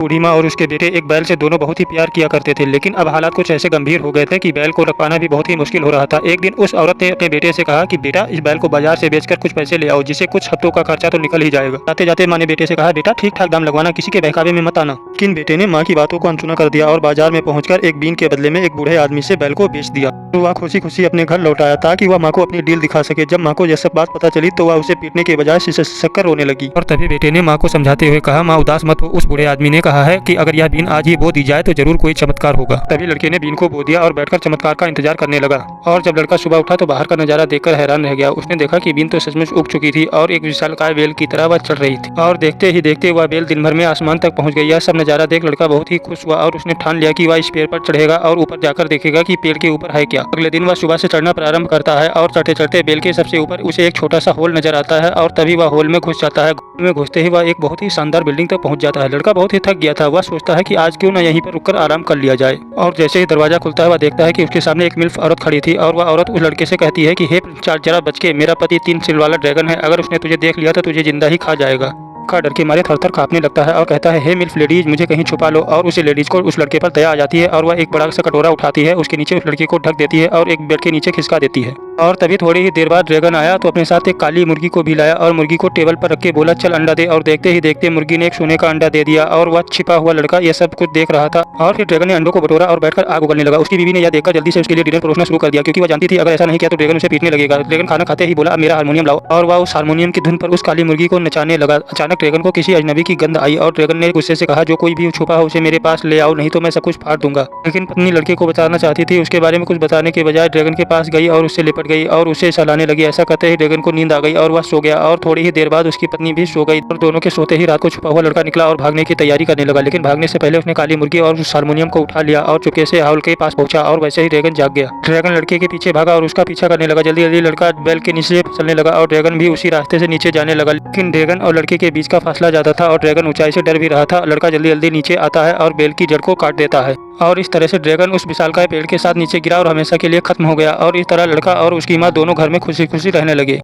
बूढ़ी माँ और उसके बेटे एक बैल से दोनों बहुत ही प्यार किया करते थे, लेकिन अब हालात कुछ ऐसे गंभीर हो गए थे कि बैल को रख पाना भी बहुत ही मुश्किल हो रहा था। एक दिन उस औरत ने अपने बेटे से कहा कि बेटा, इस बैल को बाजार से बेचकर कुछ पैसे ले आओ, जिससे कुछ हफ्तों का खर्चा तो निकल ही जाएगा। जाते जाते माँ ने बेटे से कहा, बेटा ठीक ठाक दाम लगवाना, किसी के बहकावे में मत आना। लेकिन बेटे ने माँ की बातों को अनसुना कर दिया और बाजार में पहुंचकर एक बीन के बदले में एक बूढ़े आदमी से बैल को बेच दिया। तो वह खुशी खुशी अपने घर लौट आया ताकि वह माँ को अपनी डील दिखा सके। जब माँ को यह सब बात पता चली तो वह उसे पीटने के बजाय सिसक रोने लगी। और तभी बेटे ने माँ को समझाते हुए कहा, माँ उदास मत हो, उस बूढ़े आदमी ने कहा है कि अगर यह बीन आज ही बो दी जाए तो जरूर कोई चमत्कार होगा। तभी लड़के ने बीन को बो दिया और बैठकर चमत्कार का इंतजार करने लगा। और जब लड़का सुबह उठा तो बाहर का नजारा देखकर हैरान रह गया। उसने देखा कि बीन तो सचमुच उग चुकी थी और एक विशालकाय बेल की तरह वह चढ़ रही थी। और देखते ही देखते वह बेल दिन भर में आसमान तक पहुंच गई। यह सब नजारा देख लड़का बहुत ही खुश हुआ और उसने ठान लिया कि वह इस पेड़ पर चढ़ेगा और ऊपर जाकर देखेगा कि पेड़ के ऊपर है क्या। अगले दिन वह सुबह से चढ़ना प्रारंभ करता है और चढ़ते चढ़ते बेल के सबसे ऊपर उसे एक छोटा सा होल नजर आता है और तभी वह होल में घुस जाता है। होल में घुसते ही वह एक बहुत ही शानदार बिल्डिंग तक पहुंच जाता है। लड़का बहुत ही थक गया था। वह सोचता है कि आज क्यों न यहीं पर रुककर आराम कर लिया जाए। और जैसे ही दरवाजा खुलता है वह देखता है कि उसके सामने एक मिल्फ औरत खड़ी थी और वह औरत उस लड़के से कहती है कि हे जरा बच के, मेरा पति 3 सिर वाला ड्रैगन है, अगर उसने तुझे देख लिया तो तुझे जिंदा ही खा जाएगा। का डर के मारे थर-थर कांपने लगता है और कहता है, हे मिल्फ लेडीज, मुझे कहीं छुपा लो। और उस लेडीज को उस लड़के पर दया आ जाती है और वह एक बड़ा सा कटोरा उठाती है, उसके नीचे उस लड़के को ढक देती है और एक बेड के नीचे खिसका देती है। और तभी थोड़ी ही देर बाद ड्रैगन आया तो अपने साथ एक काली मुर्गी को भी लाया और मुर्गी को टेबल पर रख के बोला, चल अंडा दे। और देखते ही देखते मुर्गी ने एक सोने का अंडा दे दिया और वह छिपा हुआ लड़का यह सब कुछ देख रहा था। और फिर ड्रैगन ने अंडों को बटोरा और बैठकर आग उगलने लगा। उसकी बीवी ने यह देखकर जल्दी से उसके लिए डिनर परोसना शुरू कर दिया, क्योंकि वह जानती थी अगर ऐसा नहीं किया तो ड्रैगन उसे पीटने लगेगा। ड्रैगन खाना खाते ही बोला, अब मेरा हारमोनियम लाओ। और वह उस हारमोनियम की धुन पर उस काली मुर्गी को नचाने लगा। अचानक ड्रैगन को किसी अजनबी की गंध आई और ड्रैगन ने गुस्से से कहा, जो कोई भी छुपा हो उसे मेरे पास ले आओ, नहीं तो मैं सब कुछ फाड़ दूंगा। लेकिन पत्नी लड़के को बचाना चाहती थी। उसके बारे में कुछ बताने के बजाय ड्रैगन के पास गई और उससे लिपट गई और उसे सहलाने लगी। ऐसा करते ही ड्रैगन को नींद आ गई और वह सो गया। और थोड़ी ही देर बाद उसकी पत्नी भी सो गई और दोनों के सोते ही रात को छुपा हुआ लड़का निकला और भागने की तैयारी करने लगा। लेकिन भागने से पहले उसने काली मुर्गी और उस हारमोनियम को उठा लिया और चुपके से हाउल के पास पहुंचा और वैसे ही ड्रैगन जाग गया। ड्रैगन लड़के के पीछे भागा और उसका पीछा करने लगा। जल्दी जल्दी लड़का बैल के नीचे फिसलने लगा और ड्रैगन भी उसी रास्ते से नीचे जाने लगा। लेकिन ड्रैगन और लड़के के बीच का फासला ज्यादा था और ड्रैगन ऊंचाई से डर भी रहा था। लड़का जल्दी जल्दी नीचे आता है और बेल की जड़ को काट देता है और इस तरह से ड्रैगन उस विशालकाय पेड़ के साथ नीचे गिरा और हमेशा के लिए खत्म हो गया। और इस तरह लड़का और उसकी माँ दोनों घर में खुशी खुशी रहने लगे।